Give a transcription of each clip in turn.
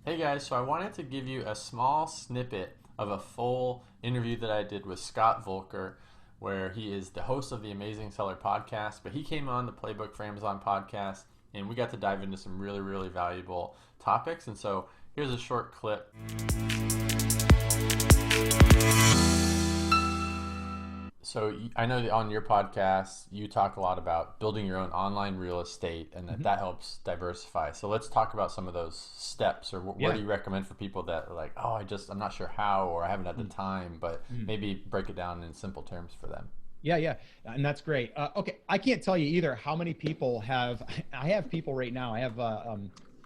Hey guys, so I wanted to give you a small snippet of a full interview that I did with Scott Voelker, where he is the host of the Amazing Seller podcast, but he came on the Playbook for Amazon podcast and we got to dive into some really, really valuable topics. And so here's a short clip. So I know that on your podcast, you talk a lot about building your own online real estate and that Mhm. that helps diversify. So let's talk about some of those steps, or what Yeah. do you recommend for people that are like, oh, I'm not sure how, or I haven't had the Mm, time, but mm. maybe break it down in simple terms for them. Yeah, yeah, and that's great. Okay, I can't tell you either how many people have. I have people right now. I have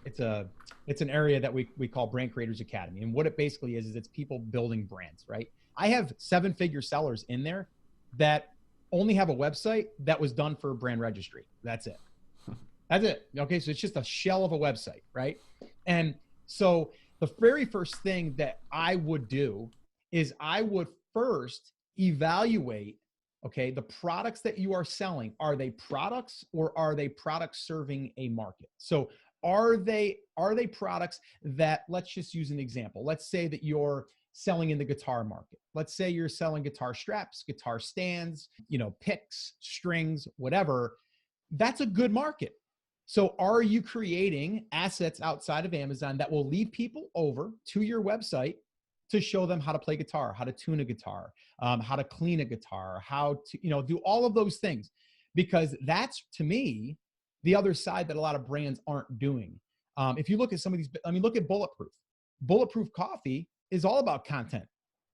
it's a it's an area that we call Brand Creators Academy, and what it basically is it's people building brands, right? I have seven-figure sellers in there that only have a website that was done for brand registry. That's it. That's it. Okay, so it's just a shell of a website, right? And so the very first thing that I would do is I would first evaluate, okay, the products that you are selling. Are they products or are they products serving a market? So are they products that, let's just use an example. Let's say that you're selling in the guitar market. Let's say you're selling guitar straps, guitar stands, picks, strings, whatever. That's a good market. So are you creating assets outside of Amazon that will lead people over to your website to show them how to play guitar, how to tune a guitar, how to clean a guitar, how to, do all of those things? Because that's, to me, the other side that a lot of brands aren't doing. If you look at some of these, I mean, look at Bulletproof. Bulletproof Coffee is all about content.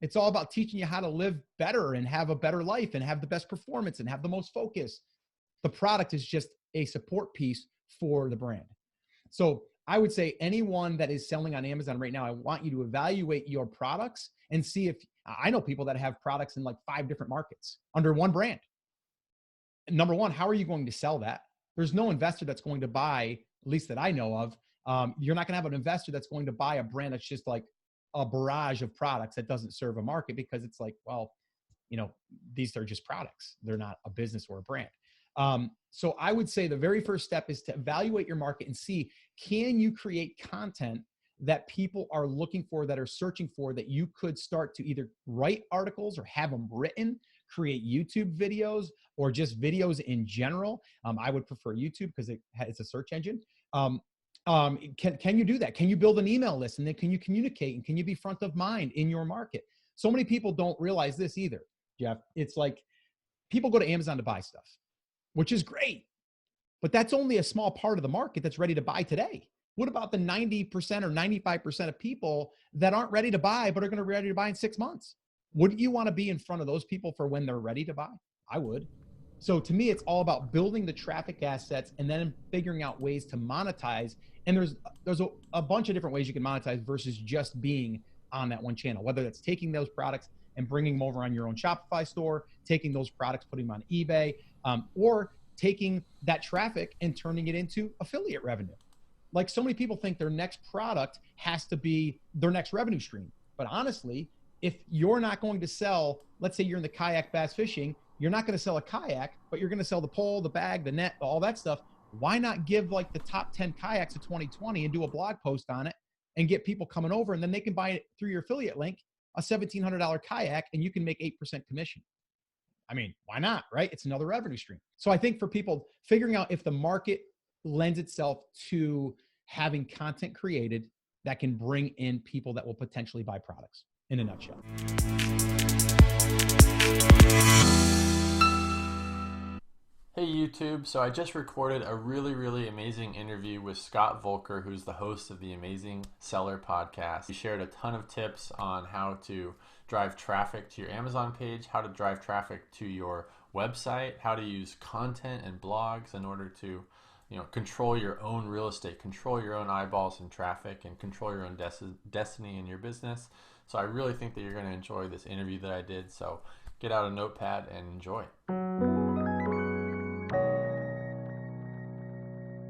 It's all about teaching you how to live better and have a better life and have the best performance and have the most focus. The product is just a support piece for the brand. So I would say anyone that is selling on Amazon right now, I want you to evaluate your products and see if, I know people that have products in like 5 different markets under one brand. Number one, how are you going to sell that? There's no investor that's going to buy, at least that I know of. You're not going to have an investor that's going to buy a brand that's just like a barrage of products that doesn't serve a market, because it's like, well, these are just products. They're not a business or a brand. So I would say the very first step is to evaluate your market and see, can you create content that people are looking for, that are searching for, that you could start to either write articles or have them written, create YouTube videos, or just videos in general. I would prefer YouTube because it's a search engine. Can you do that? Can you build an email list, and then can you communicate, and can you be front of mind in your market? So many people don't realize this either, Jeff. It's like people go to Amazon to buy stuff, which is great, but that's only a small part of the market that's ready to buy today. What about the 90% or 95% of people that aren't ready to buy, but are going to be ready to buy in 6 months? Wouldn't you want to be in front of those people for when they're ready to buy? I would. So to me, it's all about building the traffic assets and then figuring out ways to monetize. And there's a bunch of different ways you can monetize versus just being on that one channel, whether that's taking those products and bringing them over on your own Shopify store, taking those products, putting them on eBay, or taking that traffic and turning it into affiliate revenue. Like, so many people think their next product has to be their next revenue stream. But honestly, if you're not going to sell, let's say you're in the kayak bass fishing, you're not going to sell a kayak, but you're going to sell the pole, the bag, the net, all that stuff. Why not give like the top 10 kayaks of 2020 and do a blog post on it and get people coming over, and then they can buy it through your affiliate link, a $1,700 kayak, and you can make 8% commission. I mean, why not, right? It's another revenue stream. So I think for people, figuring out if the market lends itself to having content created that can bring in people that will potentially buy products, in a nutshell. Hey YouTube, so I just recorded a really, really amazing interview with Scott Voelker, who's the host of the Amazing Seller podcast. He shared a ton of tips on how to drive traffic to your Amazon page, how to drive traffic to your website, how to use content and blogs in order to control your own real estate, control your own eyeballs and traffic, and control your own destiny in your business. So I really think that you're going to enjoy this interview that I did. So get out a notepad and enjoy.